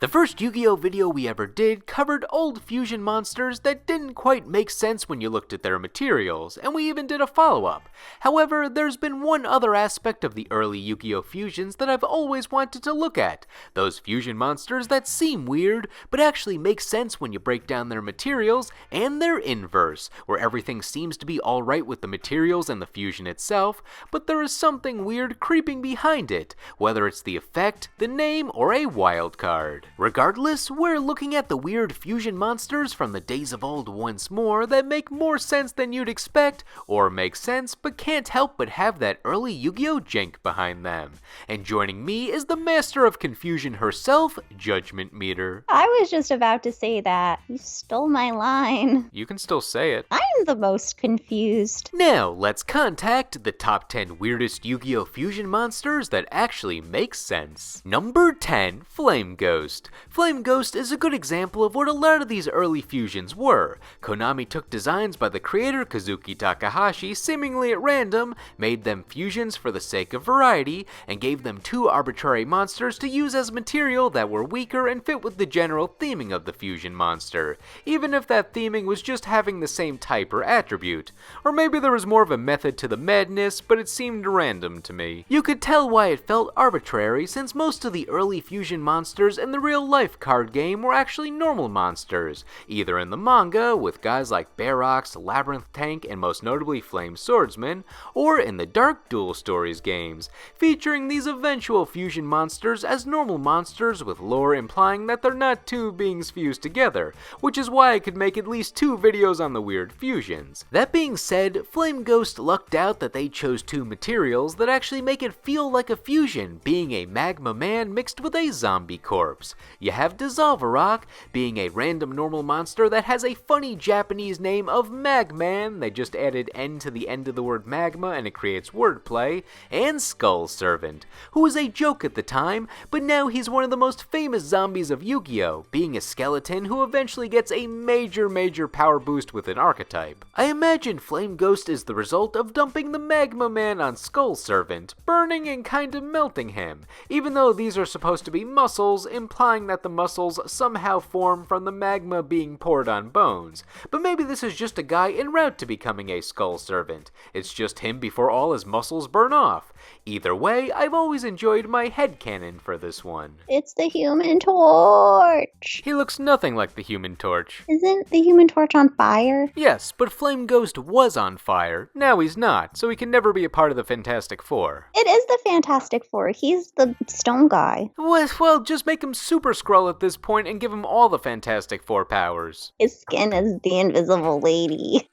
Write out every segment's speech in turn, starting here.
The first Yu-Gi-Oh video we ever did covered old fusion monsters that didn't quite make sense when you looked at their materials, and we even did a follow-up. However, there's been one other aspect of the early Yu-Gi-Oh fusions that I've always wanted to look at. Those fusion monsters that seem weird, but actually make sense when you break down their materials and their inverse, where everything seems to be alright with the materials and the fusion itself, but there is something weird creeping behind it, whether it's the effect, the name, or a wild card. Regardless, we're looking at the weird fusion monsters from the days of old once more that make more sense than you'd expect, or make sense but can't help but have that early Yu-Gi-Oh jank behind them. And joining me is the master of confusion herself, Judgment Meter. I was just about to say that. You stole my line. You can still say it. I'm the most confused. Now, let's contact the top 10 weirdest Yu-Gi-Oh fusion monsters that actually make sense. Number 10, Flame Ghost. Flame Ghost is a good example of what a lot of these early fusions were. Konami took designs by the creator Kazuki Takahashi seemingly at random, made them fusions for the sake of variety, and gave them two arbitrary monsters to use as material that were weaker and fit with the general theming of the fusion monster, even if that theming was just having the same type or attribute. Or maybe there was more of a method to the madness, but it seemed random to me. You could tell why it felt arbitrary, since most of the early fusion monsters in the real-life card game were actually normal monsters, either in the manga, with guys like Barox, Labyrinth Tank, and most notably Flame Swordsman, or in the Dark Duel Stories games, featuring these eventual fusion monsters as normal monsters with lore implying that they're not two beings fused together, which is why I could make at least 2 videos on the weird fusions. That being said, Flame Ghost lucked out that they chose 2 materials that actually make it feel like a fusion, being a magma man mixed with a zombie corpse. You have Dissolverock, being a random normal monster that has a funny Japanese name of Magman, they just added N to the end of the word magma and it creates wordplay, and Skull Servant, who was a joke at the time, but now he's one of the most famous zombies of Yu-Gi-Oh, being a skeleton who eventually gets a major power boost with an archetype. I imagine Flame Ghost is the result of dumping the Magma Man on Skull Servant, burning and kinda melting him, even though these are supposed to be muscles, implying that the muscles somehow form from the magma being poured on bones. But maybe this is just a guy en route to becoming a Skull Servant. It's just him before all his muscles burn off. Either way, I've always enjoyed my headcanon for this one. It's the Human Torch. He looks nothing like the Human Torch. Isn't the Human Torch on fire? Yes, but Flame Ghost was on fire. Now he's not, so he can never be a part of the Fantastic Four. It is the Fantastic Four. He's the stone guy. Well, just make him Super Skrull at this point and give him all the Fantastic Four powers. His skin is the Invisible Lady.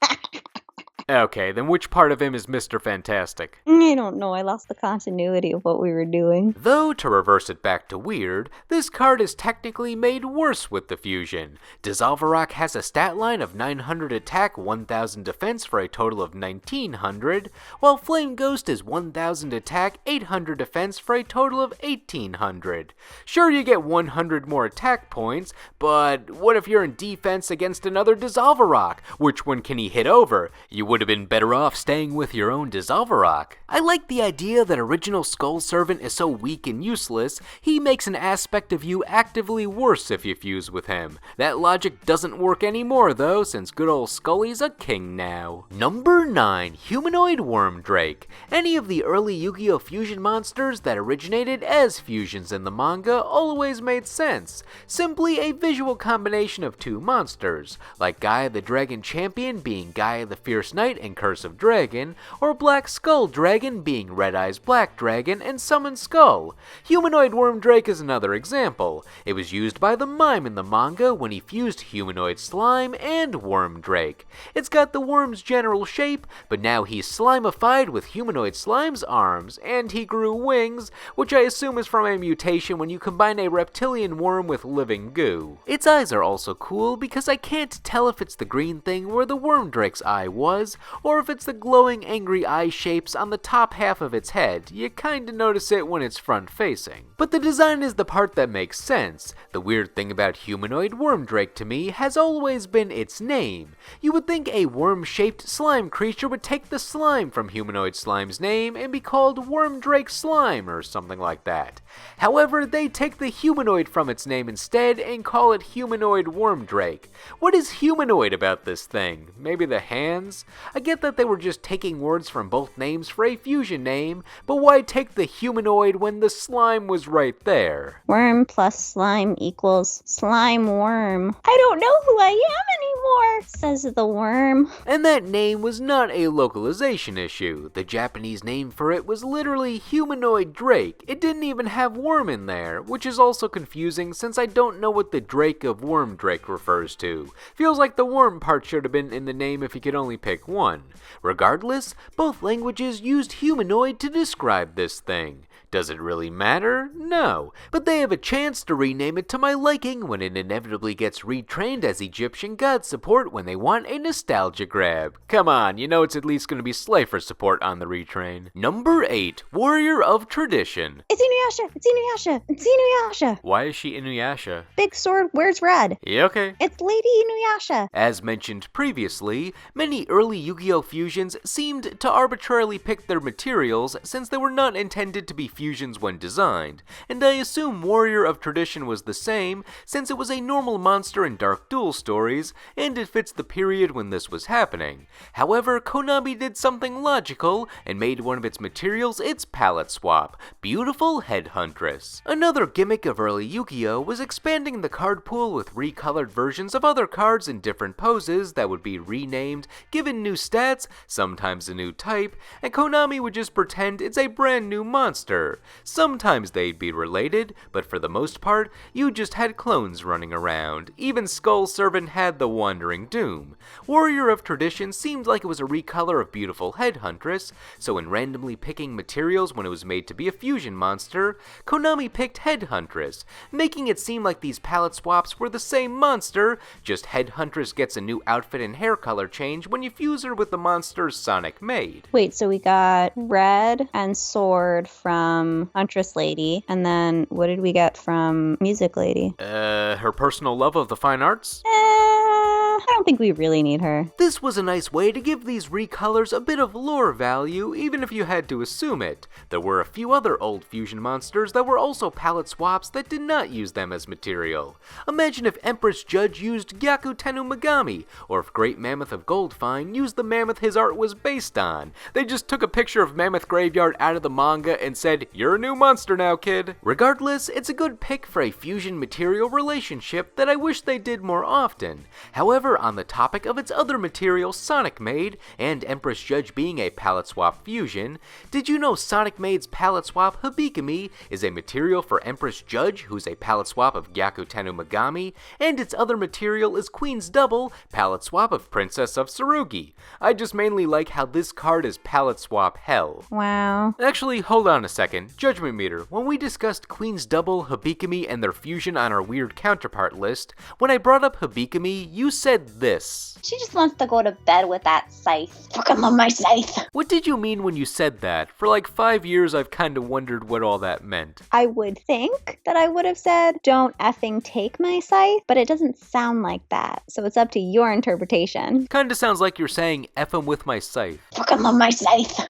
Okay, then which part of him is Mr. Fantastic? I don't know, I lost the continuity of what we were doing. Though, to reverse it back to weird, this card is technically made worse with the fusion. Dissolverock has a stat line of 900 attack, 1000 defense for a total of 1900, while Flame Ghost is 1000 attack, 800 defense for a total of 1800. Sure, you get 100 more attack points, but what if you're in defense against another Dissolverock? Which one can he hit over? You would have been better off staying with your own Dissolverock. I like the idea that original Skull Servant is so weak and useless, he makes an aspect of you actively worse if you fuse with him. That logic doesn't work anymore though, since good old Scully's a king now. Number 9, Humanoid Wormdrake. Any of the early Yu-Gi-Oh fusion monsters that originated as fusions in the manga always made sense. Simply a visual combination of 2 monsters, like Gaia the Dragon Champion being Gaia the Fierce Knight and Curse of Dragon, or Black Skull Dragon being Red Eyes Black Dragon and Summon Skull. Humanoid Wormdrake is another example. It was used by the Mime in the manga when he fused Humanoid Slime and Wormdrake. It's got the worm's general shape, but now he's slimified with Humanoid Slime's arms, and he grew wings, which I assume is from a mutation when you combine a reptilian worm with living goo. Its eyes are also cool because I can't tell if it's the green thing where the Wormdrake's eye was, eyes, or if it's the glowing angry eye shapes on the top half of its head. You kinda notice it when it's front facing. But the design is the part that makes sense. The weird thing about humanoid worm drake to me has always been its name. You would think a worm-shaped slime creature would take the slime from humanoid slime's name and be called worm drake slime or something like that. However, they take the humanoid from its name instead and call it humanoid worm drake. What is humanoid about this thing? Maybe the hands? I get that they were just taking words from both names for a fusion name, but why take the humanoid when the slime was right there? Worm plus slime equals slime worm. I don't know who I am anymore, says the worm. And that name was not a localization issue. The Japanese name for it was literally humanoid drake. It didn't even have worm in there, which is also confusing since I don't know what the drake of worm drake refers to. Feels like the worm part should have been in the name if you could only pick one. Regardless, both languages used humanoid to describe this thing. Does it really matter? No. But they have a chance to rename it to my liking when it inevitably gets retrained as Egyptian god support when they want a nostalgia grab. Come on, you know it's at least going to be Slifer support on the retrain. Number 8, Warrior of Tradition. It's Inuyasha! It's Inuyasha! It's Inuyasha! Why is she Inuyasha? Big sword wears red. Yeah, okay. It's Lady Inuyasha. As mentioned previously, many early Yu-Gi-Oh! Fusions seemed to arbitrarily pick their materials since they were not intended to be fusions when designed, and I assume Warrior of Tradition was the same since it was a normal monster in Dark Duel stories, and it fits the period when this was happening. However, Konami did something logical and made one of its materials its palette swap, Beautiful Headhuntress. Another gimmick of early Yu-Gi-Oh! Was expanding the card pool with recolored versions of other cards in different poses that would be renamed, given new stats, sometimes a new type, and Konami would just pretend it's a brand new monster. Sometimes they'd be related, but for the most part, you just had clones running around. Even Skull Servant had the Wandering Doom. Warrior of Tradition seemed like it was a recolor of Beautiful Headhuntress, so in randomly picking materials when it was made to be a fusion monster, Konami picked Headhuntress, making it seem like these palette swaps were the same monster, just Headhuntress gets a new outfit and hair color change when you fuse her with the monster Sonic made. Wait, so we got red and sword from Huntress Lady, and then what did we get from Music Lady? Her personal love of the fine arts? I don't think we really need her. This was a nice way to give these recolors a bit of lore value, even if you had to assume it. There were a few other old fusion monsters that were also palette swaps that did not use them as material. Imagine if Empress Judge used Gyaku Tenu Megami, or if Great Mammoth of Goldfine used the mammoth his art was based on. They just took a picture of Mammoth Graveyard out of the manga and said, "You're a new monster now, kid." Regardless, it's a good pick for a fusion material relationship that I wish they did more often. However, on the topic of its other material Sonic made, and Empress Judge being a palette swap fusion, did you know Sonic Made's palette swap Hibikimi is a material for Empress Judge, who's a palette swap of Gyaku Tenu Megami, and its other material is Queen's Double, palette swap of Princess of Tsurugi. I just mainly like how this card is palette swap hell. Wow. Actually, hold on a second. Judgment meter. When we discussed Queen's Double, Hibikimi, and their fusion on our weird counterpart list, when I brought up Hibikimi, you said this. She just wants to go to bed with that scythe. Fucking love my scythe. What did you mean when you said that? For like 5 years, I've kind of wondered what all that meant. I would think that I would have said, don't effing take my scythe, but it doesn't sound like that. So it's up to your interpretation. Kinda sounds like you're saying F 'em with my scythe. Fucking love my scythe.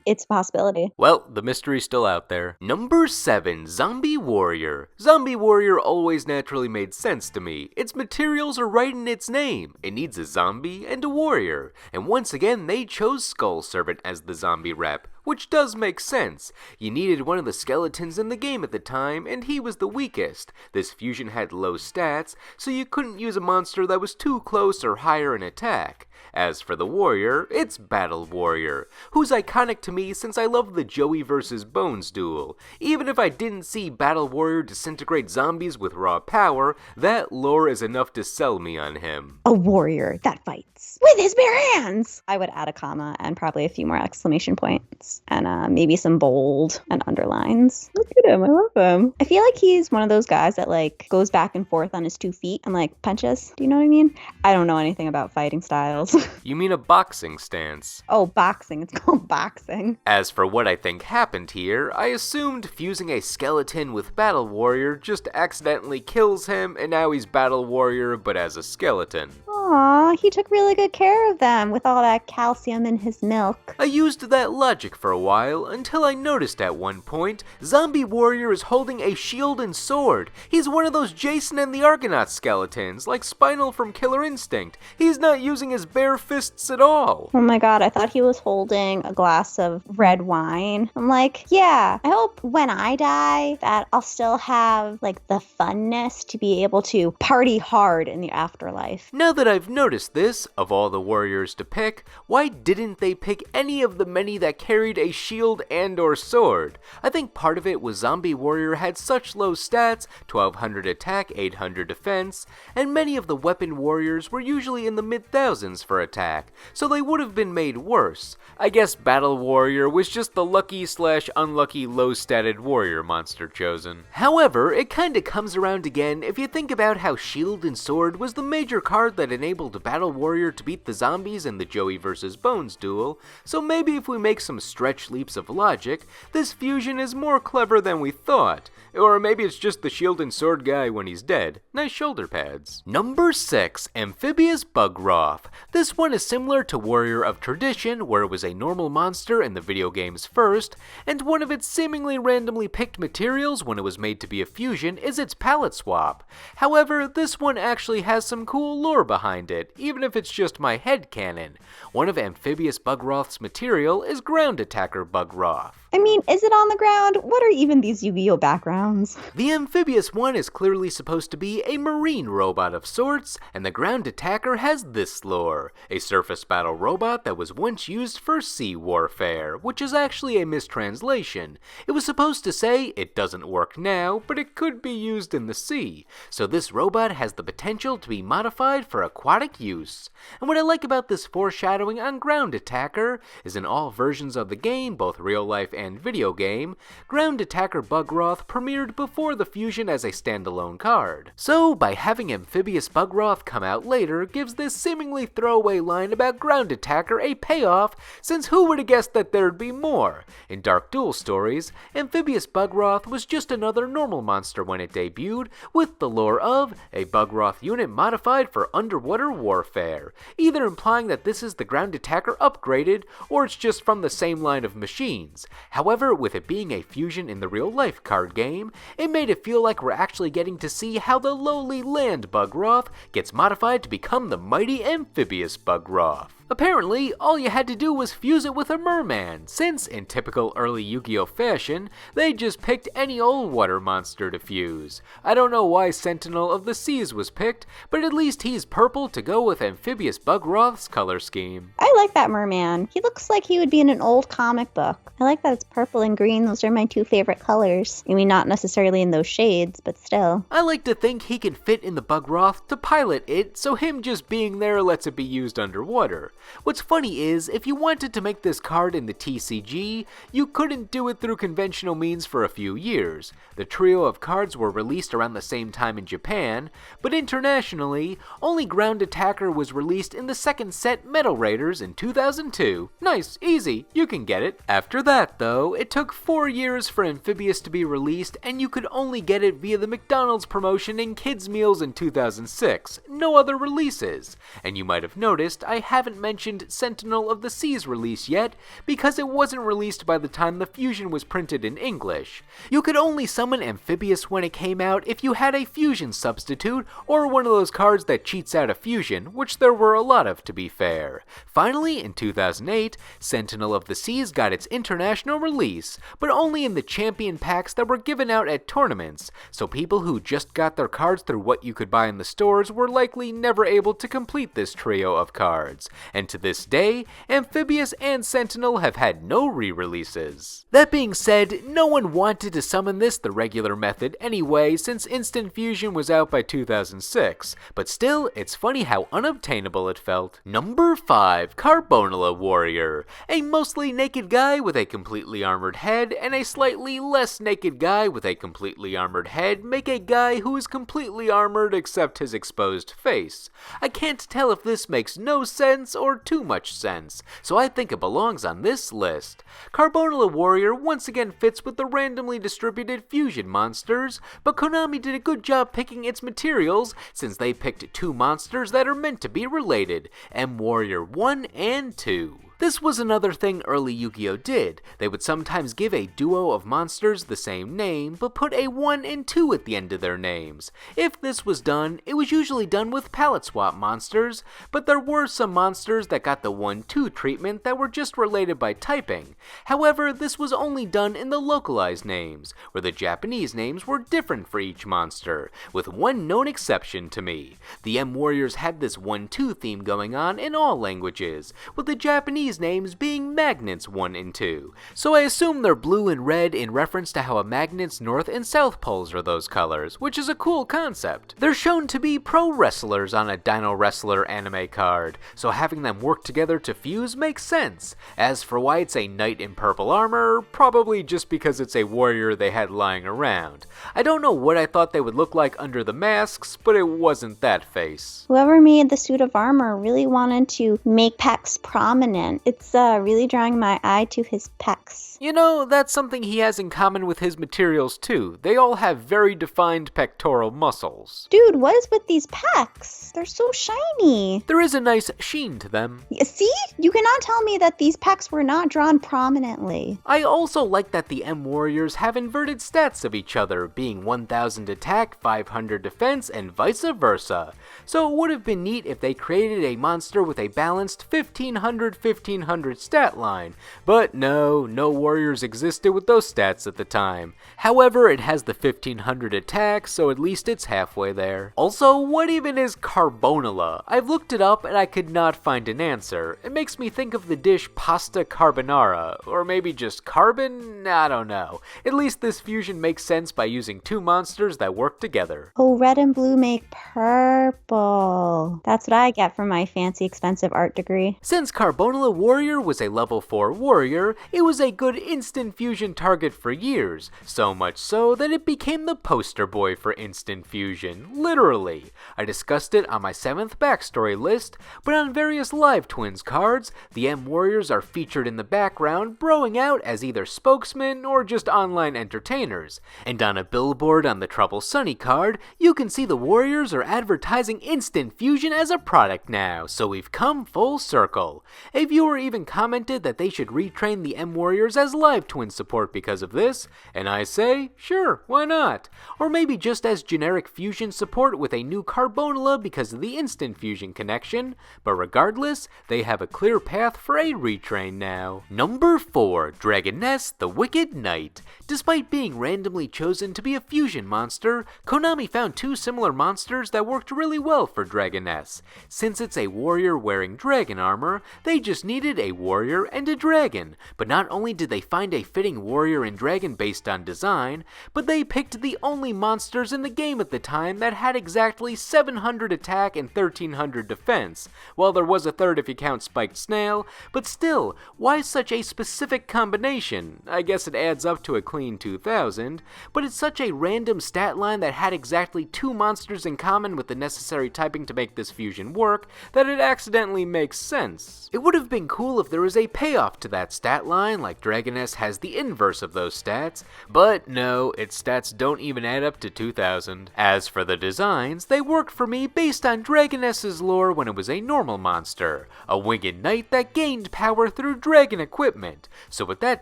It's a possibility. Well, the mystery's still out there. Number 7, Zombie Warrior. Zombie Warrior always naturally made sense to me. Its materials are right in its name. It needs a zombie and a warrior. And once again, they chose Skull Servant as the zombie rep, which does make sense. You needed one of the skeletons in the game at the time, and he was the weakest. This fusion had low stats, so you couldn't use a monster that was too close or higher in attack. As for the warrior, it's Battle Warrior, who's iconic to me since I love the Joey vs. Bones duel. Even if I didn't see Battle Warrior disintegrate zombies with raw power, that lore is enough to sell me on him. A warrior that fights with his bare hands. I would add a comma and probably a few more exclamation points. italics and maybe some bold and underlines. Look at him. I love him. I feel like he's one of those guys that like goes back and forth on his 2 feet and like punches. Do you know what I mean? I don't know anything about fighting styles. You mean a boxing stance? Oh, boxing. It's called boxing. As for what I think happened here, I assumed fusing a skeleton with Battle Warrior just accidentally kills him, and now he's Battle Warrior but as a skeleton. Aw, he took really good care of them with all that calcium in his milk. I used that logic for a while until I noticed at one point, Zombie Warrior is holding a shield and sword. He's one of those Jason and the Argonaut skeletons, like Spinal from Killer Instinct. He's not using his bare fists at all. Oh my god, I thought he was holding a glass of red wine. I'm like, yeah, I hope when I die that I'll still have like the funness to be able to party hard in the afterlife. Now that I've noticed this, of all the warriors to pick, why didn't they pick any of the many that carried a shield and or sword? I think part of it was Zombie Warrior had such low stats, 1200 attack, 800 defense, and many of the weapon warriors were usually in the mid-thousands for attack, so they would have been made worse. I guess Battle Warrior was just the lucky/unlucky low-statted warrior monster chosen. However, it kinda comes around again if you think about how shield and sword was the major card that enabled Battle Warrior to beat the zombies in the Joey vs. Bones duel, so maybe if we make some stretch leaps of logic, this fusion is more clever than we thought. Or maybe it's just the shield and sword guy when he's dead. Nice shoulder pads. Number 6, Amphibious Bugroth. This one is similar to Warrior of Tradition, where it was a normal monster in the video games first, and one of its seemingly randomly picked materials when it was made to be a fusion is its palette swap. However, this one actually has some cool lore behind it, even if it's just my headcanon. One of Amphibious Bugroth's material is Ground Attacker Bugroth. I mean, is it on the ground? What are even these Yu-Gi-Oh backgrounds? The amphibious one is clearly supposed to be a marine robot of sorts, and the ground attacker has this lore: a surface battle robot that was once used for sea warfare, which is actually a mistranslation. It was supposed to say it doesn't work now, but it could be used in the sea, so this robot has the potential to be modified for aquatic use. And what I like about this foreshadowing on Ground Attacker is in all versions of the game, both real life and video game, Ground Attacker Bugroth premiered before the fusion as a standalone card. So, by having Amphibious Bugroth come out later gives this seemingly throwaway line about Ground Attacker a payoff, since who would have guessed that there'd be more? In Dark Duel stories, Amphibious Bugroth was just another normal monster when it debuted, with the lore of a Bugroth unit modified for underwater warfare, either implying that this is the Ground Attacker upgraded, or it's just from the same line of machines. However, with it being a fusion in the real-life card game, it made it feel like we're actually getting to see how the lowly land Bugroth gets modified to become the mighty Amphibious Bugroth. Apparently, all you had to do was fuse it with a merman, since, in typical early Yu-Gi-Oh fashion, they just picked any old water monster to fuse. I don't know why Sentinel of the Seas was picked, but at least he's purple to go with Amphibious Bugroth's color scheme. I like that merman. He looks like he would be in an old comic book. I like that it's purple and green. Those are my 2 favorite colors. I mean, not necessarily in those shades, but still. I like to think he can fit in the Bugroth to pilot it, so him just being there lets it be used underwater. What's funny is, if you wanted to make this card in the TCG, you couldn't do it through conventional means for a few years. The trio of cards were released around the same time in Japan, but internationally, only Ground Attacker was released in the second set Metal Raiders in 2002. Nice, easy, you can get it. After that though, it took 4 years for Amphibious to be released, and you could only get it via the McDonald's promotion in Kids Meals in 2006, no other releases. And you might have noticed I haven't mentioned Sentinel of the Seas release yet, because it wasn't released by the time the fusion was printed in English. You could only summon Amphibious when it came out if you had a fusion substitute, or one of those cards that cheats out a fusion, which there were a lot of to be fair. Finally, in 2008, Sentinel of the Seas got its international release, but only in the champion packs that were given out at tournaments, so people who just got their cards through what you could buy in the stores were likely never able to complete this trio of cards. and to this day, Amphibious and Sentinel have had no re-releases. That being said, no one wanted to summon this the regular method anyway since Instant Fusion was out by 2006, but still, it's funny how unobtainable it felt. Number 5. Carbonilla Warrior. A mostly naked guy with a completely armored head and a slightly less naked guy with a completely armored head make a guy who is completely armored except his exposed face. I can't tell if this makes no sense or too much sense, so I think it belongs on this list. Carbonilla Warrior once again fits with the randomly distributed fusion monsters, but Konami did a good job picking its materials since they picked two monsters that are meant to be related, M Warrior 1 and 2. This was another thing early Yu-Gi-Oh! Did. They would sometimes give a duo of monsters the same name, but put a 1 and 2 at the end of their names. If this was done, it was usually done with palette swap monsters, but there were some monsters that got the 1-2 treatment that were just related by typing. However, this was only done in the localized names, where the Japanese names were different for each monster, with one known exception to me. The M-Warriors had this 1-2 theme going on in all languages, with the Japanese names being Magnets 1 and 2, so I assume they're blue and red in reference to how a magnet's north and south poles are those colors, which is a cool concept. They're shown to be pro wrestlers on a Dino Wrestler anime card, so having them work together to fuse makes sense. As for why it's a knight in purple armor, probably just because it's a warrior they had lying around. I don't know what I thought they would look like under the masks, but it wasn't that face. Whoever made the suit of armor really wanted to make pecs prominent. It's really drawing my eye to his pecs. You know, that's something he has in common with his materials too. They all have very defined pectoral muscles. Dude, what is with these pecs? They're so shiny. There is a nice sheen to them. See? You cannot tell me that these pecs were not drawn prominently. I also like that the M-Warriors have inverted stats of each other, being 1000 attack, 500 defense, and vice versa. So it would have been neat if they created a monster with a balanced 1500 stat line, but no warriors existed with those stats at the time. However, it has the 1500 attack, so at least it's halfway there. Also, what even is carbonilla? I've looked it up and I could not find an answer. It makes me think of the dish pasta carbonara, or maybe just carbon? I don't know. At least this fusion makes sense by using two monsters that work together. Oh, red and blue make purple. That's what I get from my fancy expensive art degree. Since Carbonilla Warrior was a level 4 warrior, it was a good instant fusion target for years, so much so that it became the poster boy for instant fusion, literally. I discussed it on my 7th backstory list, but on various Live Twins cards, the M-Warriors are featured in the background broing out as either spokesmen or just online entertainers, and on a billboard on the Trouble Sunny card, you can see the Warriors are advertising instant fusion as a product now, so we've come full circle. A viewer even commented that they should retrain the M-Warriors as Live Twin support because of this, and I say, sure, why not? Or maybe just as generic fusion support with a new Carbonilla because of the instant fusion connection, but regardless, they have a clear path for a retrain now. Number 4, Dragoness the Wicked Knight. Despite being randomly chosen to be a fusion monster, Konami found two similar monsters that worked really well for Dragoness. Since it's a warrior wearing dragon armor, they just needed a warrior and a dragon, but not only did they find a fitting warrior and dragon based on design, but they picked the only monsters in the game at the time that had exactly 700 attack and 1300 defense. Well, there was a third if you count Spiked Snail, but still, why such a specific combination? I guess it adds up to a clean 2000, but it's such a random stat line that had exactly two monsters in common with the necessary typing to make this fusion work that it accidentally makes sense. It would have been cool if there was a payoff to that stat line, like Dragoness has the inverse of those stats, but no, its stats don't even add up to 2000. As for the designs, they worked for me based on Dragoness's lore when it was a normal monster, a winged knight that gained power through dragon equipment. So with that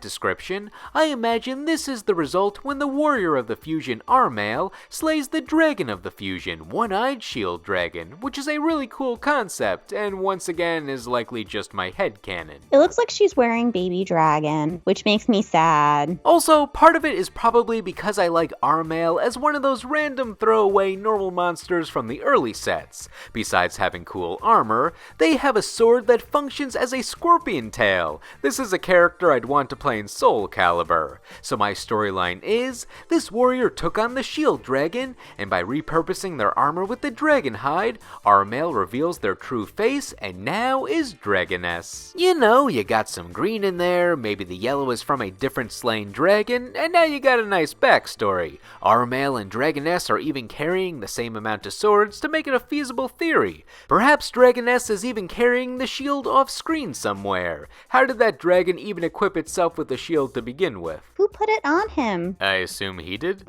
description, I imagine this is the result when the warrior of the fusion Armail slays the dragon of the fusion, One-Eyed Shield Dragon, which is a really cool concept, and once again is likely just my headcanon. It looks like she's wearing baby dragon, which makes me sad. Also, part of it is probably because I like Armail as one of those random throwaway normal monsters from the early sets. Besides having cool armor, they have a sword that functions as a scorpion tail. This is a character I'd want to play in Soul Calibur. So my storyline is, this warrior took on the shield dragon, and by repurposing their armor with the dragon hide, our male reveals their true face and now is Dragoness. You know, you got some green in there, maybe the yellow is from a different slain dragon, and now you got a nice backstory. Our male and Dragoness are even carrying the same amount of swords to make it a feasible theory. Perhaps Dragoness is even carrying the shield off screen somewhere. How did that dragon even equip itself with the shield to begin with? Who put it on him? I assume he did?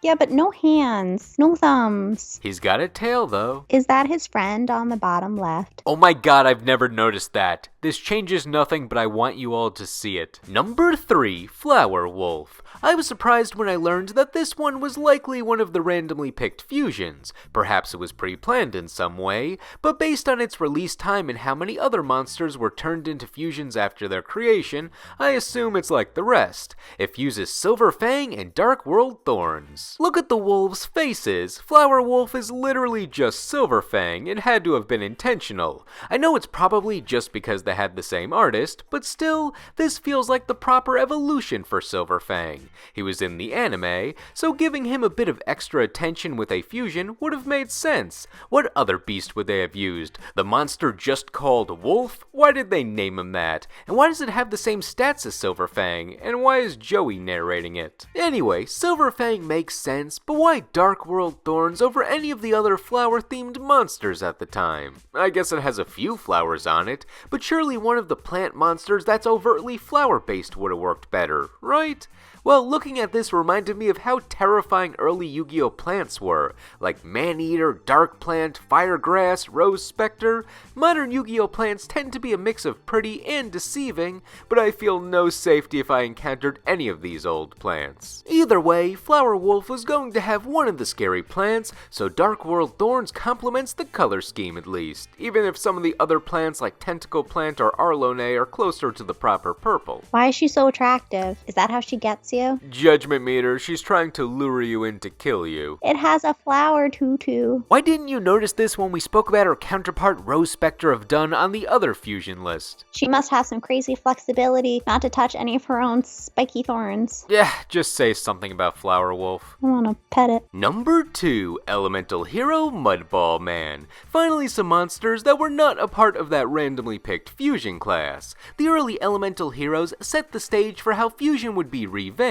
Yeah, but no hands, no thumbs. He's got a tail though. Is that his friend on the bottom left? Oh my god, I've never noticed that. This changes nothing, but I want you all to see it. Number 3, Flower Wolf. I was surprised when I learned that this one was likely one of the randomly picked fusions. Perhaps it was pre-planned in some way, but based on its release time and how many other monsters were turned into fusions after their creation, I assume it's like the rest. It fuses Silver Fang and Dark World Thorns. Look at the wolves' faces. Flower Wolf is literally just Silver Fang. It had to have been intentional. I know it's probably just because they had the same artist, but still, this feels like the proper evolution for Silver Fang. He was in the anime, so giving him a bit of extra attention with a fusion would have made sense. What other beast would they have used? The monster just called Wolf? Why did they name him that? And why does it have the same stats as Silver Fang? And why is Joey narrating it? Anyway, Silver Fang makes sense, but why Dark World Thorns over any of the other flower-themed monsters at the time? I guess it has a few flowers on it, but surely one of the plant monsters that's overtly flower-based would have worked better, right? Well, looking at this reminded me of how terrifying early Yu-Gi-Oh! Plants were, like Maneater, Dark Plant, Firegrass, Rose Spectre. Modern Yu-Gi-Oh! Plants tend to be a mix of pretty and deceiving, but I feel no safety if I encountered any of these old plants. Either way, Flower Wolf was going to have one of the scary plants, so Dark World Thorns complements the color scheme at least, even if some of the other plants like Tentacle Plant or Arlone are closer to the proper purple. Why is she so attractive? Is that how she gets you? Judgment meter, she's trying to lure you in to kill you. It has a flower tutu. Why didn't you notice this when we spoke about her counterpart Rose Spectre of Dun on the other fusion list? She must have some crazy flexibility not to touch any of her own spiky thorns. Yeah, just say something about Flower Wolf. I wanna pet it. Number 2, Elemental Hero Mudball Man. Finally some monsters that were not a part of that randomly picked fusion class. The early Elemental Heroes set the stage for how fusion would be revamped.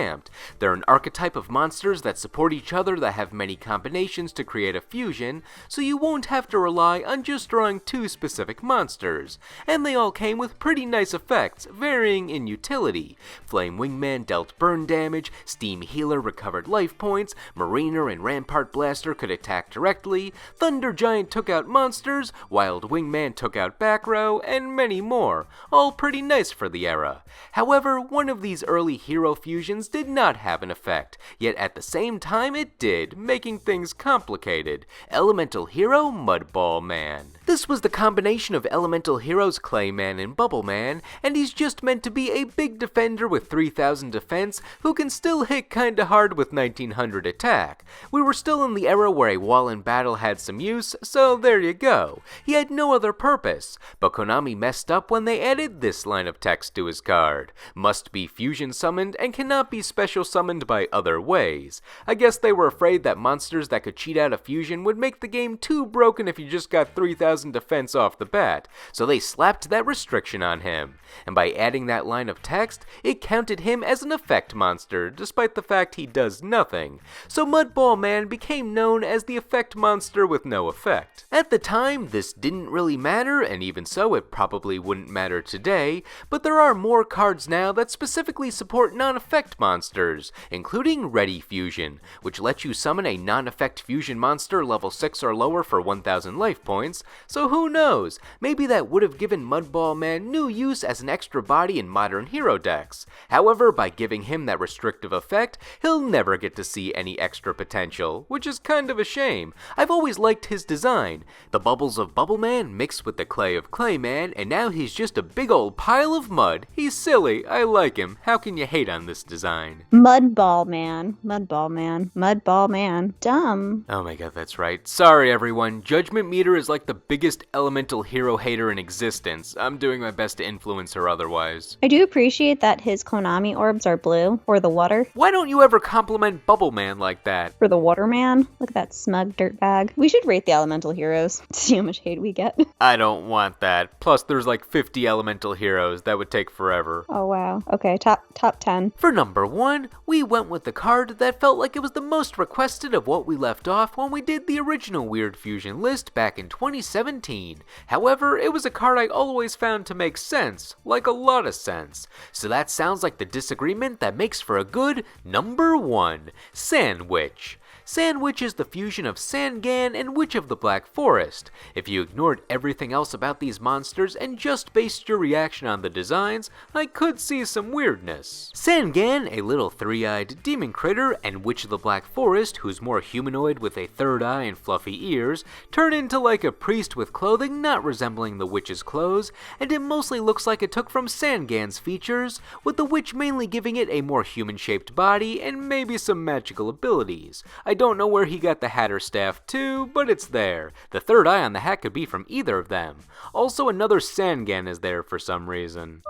They're an archetype of monsters that support each other that have many combinations to create a fusion, so you won't have to rely on just drawing 2 specific monsters. And they all came with pretty nice effects, varying in utility. Flame Wingman dealt burn damage, Steam Healer recovered life points, Mariner and Rampart Blaster could attack directly, Thunder Giant took out monsters, Wild Wingman took out back row, and many more, all pretty nice for the era. However, one of these early hero fusions did not have an effect, yet at the same time it did, making things complicated. Elemental Hero Mudball Man. This was the combination of Elemental Heroes Clayman and Bubbleman, and he's just meant to be a big defender with 3000 defense who can still hit kinda hard with 1900 attack. We were still in the era where a wall in battle had some use, so there you go. He had no other purpose, but Konami messed up when they added this line of text to his card. Must be fusion summoned and cannot be special summoned by other ways. I guess they were afraid that monsters that could cheat out a fusion would make the game too broken if you just got 3000 defense off the bat, so they slapped that restriction on him. And by adding that line of text, it counted him as an effect monster, despite the fact he does nothing. So Mudball Man became known as the effect monster with no effect. At the time, this didn't really matter, and even so, it probably wouldn't matter today, but there are more cards now that specifically support non-effect monsters, including Ready Fusion, which lets you summon a non-effect fusion monster level 6 or lower for 1000 life points, so who knows, maybe that would have given Mudball Man new use as an extra body in modern hero decks. However, by giving him that restrictive effect, he'll never get to see any extra potential, which is kind of a shame. I've always liked his design. The bubbles of Bubbleman mixed with the clay of Clayman, and now now he's just a big old pile of mud. He's silly, I like him. How can you hate on this design? Mudball man. Mudball man. Mudball man. Dumb. Oh my god, that's right. Sorry everyone, Judgment Meter is like the biggest elemental hero hater in existence. I'm doing my best to influence her otherwise. I do appreciate that his Konami orbs are blue, or the water. Why don't you ever compliment Bubble Man like that? For the water man. Look at that smug dirtbag. We should rate the elemental heroes to see how much hate we get. I don't want that. Plus there's like 50 elemental heroes. That would take forever. Oh wow. Okay, top 10. For number 1, we went with the card that felt like it was the most requested of what we left off when we did the original Weird Fusion list back in 2017. However, it was a card I always found to make sense, like a lot of sense. So that sounds like the disagreement that makes for a good number 1, Sandwich. Sandwich is the fusion of Sangan and Witch of the Black Forest. If you ignored everything else about these monsters and just based your reaction on the designs, I could see some weirdness. Sangan, a little three-eyed demon critter, and Witch of the Black Forest, who's more humanoid with a third eye and fluffy ears, turn into like a priest with clothing not resembling the witch's clothes, and it mostly looks like it took from Sangan's features, with the witch mainly giving it a more human-shaped body and maybe some magical abilities. I don't know where he got the Hatter staff too, but it's there. The third eye on the hat could be from either of them. Also, another Sangan is there for some reason.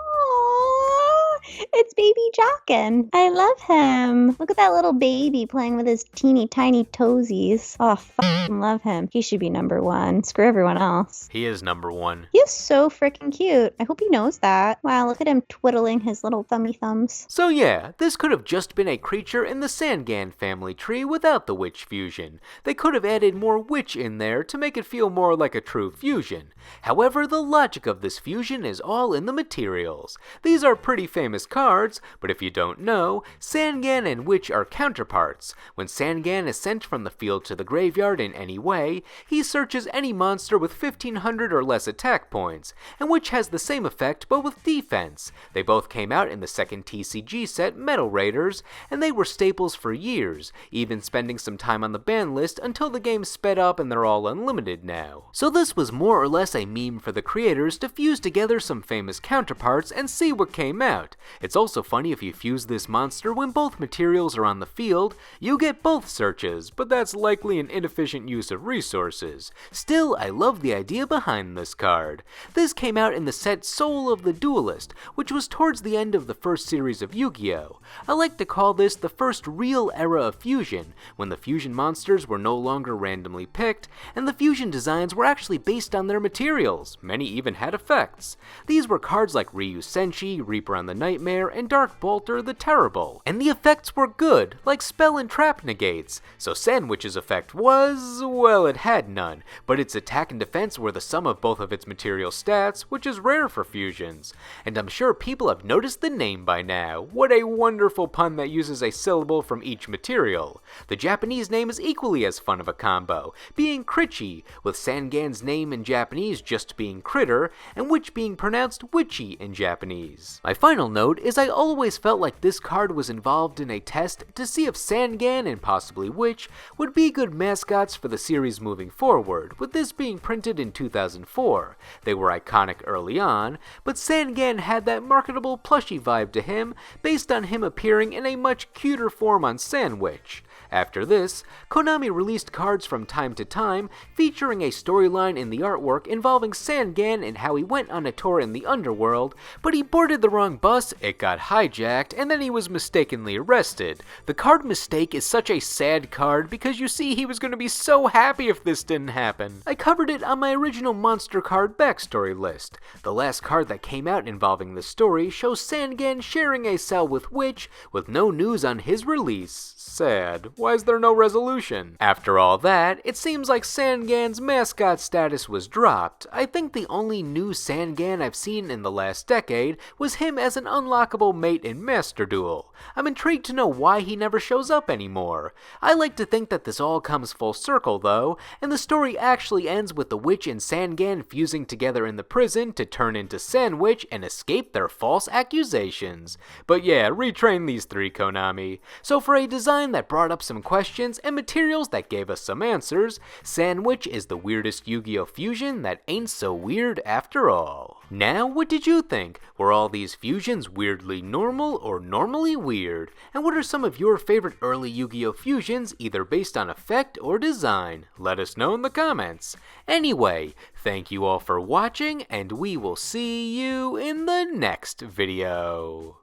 It's baby Jockin. I love him. Look at that little baby playing with his teeny tiny toesies. Oh, love him. He should be number 1. Screw everyone else. He is number 1. He is so freaking cute. I hope he knows that. Wow, look at him twiddling his little thummy thumbs. So yeah, this could have just been a creature in the Sangan family tree without the witch fusion. They could have added more witch in there to make it feel more like a true fusion. However, the logic of this fusion is all in the materials. These are pretty famous cards, but if you don't know, Sangan and Witch are counterparts. When Sangan is sent from the field to the graveyard in any way, he searches any monster with 1500 or less attack points, and Witch has the same effect but with defense. They both came out in the second TCG set, Metal Raiders, and they were staples for years, even spending some time on the ban list until the game sped up and they're all unlimited now. So this was more or less a meme for the creators to fuse together some famous counterparts and see what came out. It's also funny if you fuse this monster when both materials are on the field, you get both searches, but that's likely an inefficient use of resources. Still, I love the idea behind this card. This came out in the set Soul of the Duelist, which was towards the end of the first series of Yu-Gi-Oh! I like to call this the first real era of fusion, when the fusion monsters were no longer randomly picked, and the fusion designs were actually based on their materials. Many even had effects. These were cards like Ryu Senshi, Reaper on the Nightmare, and Dark Bolter the Terrible. And the effects were good, like spell and trap negates. So Sandwich's effect was, well, it had none, but its attack and defense were the sum of both of its material stats, which is rare for fusions. And I'm sure people have noticed the name by now. What a wonderful pun that uses a syllable from each material. The Japanese name is equally as fun of a combo, being Critchy, with Sangan's name in Japanese just being Critter, and Witch being pronounced Witchy in Japanese. My final note is I always felt like this card was involved in a test to see if Sangan and possibly Witch would be good mascots for the series moving forward, with this being printed in 2004. They were iconic early on, but Sangan had that marketable plushy vibe to him based on him appearing in a much cuter form on Sandwich. After this, Konami released cards from time to time featuring a storyline in the artwork involving Sangan and how he went on a tour in the underworld, but he boarded the wrong bus, it got hijacked, and then he was mistakenly arrested. The card mistake is such a sad card because you see he was going to be so happy if this didn't happen. I covered it on my original monster card backstory list. The last card that came out involving the story shows Sangan sharing a cell with Witch with no news on his release. Sad. Why is there no resolution? After all that, it seems like Sangan's mascot status was dropped. I think the only new Sangan I've seen in the last decade was him as an unlockable mate in Master Duel. I'm intrigued to know why he never shows up anymore. I like to think that this all comes full circle though, and the story actually ends with the Witch and Sangan fusing together in the prison to turn into Sandwich and escape their false accusations. But yeah, retrain these three, Konami. So for a design that brought up some questions and materials that gave us some answers. Sandwich is the weirdest Yu-Gi-Oh! Fusion that ain't so weird after all. Now, what did you think? Were all these fusions weirdly normal or normally weird? And what are some of your favorite early Yu-Gi-Oh! Fusions, either based on effect or design? Let us know in the comments. Anyway, thank you all for watching, and we will see you in the next video.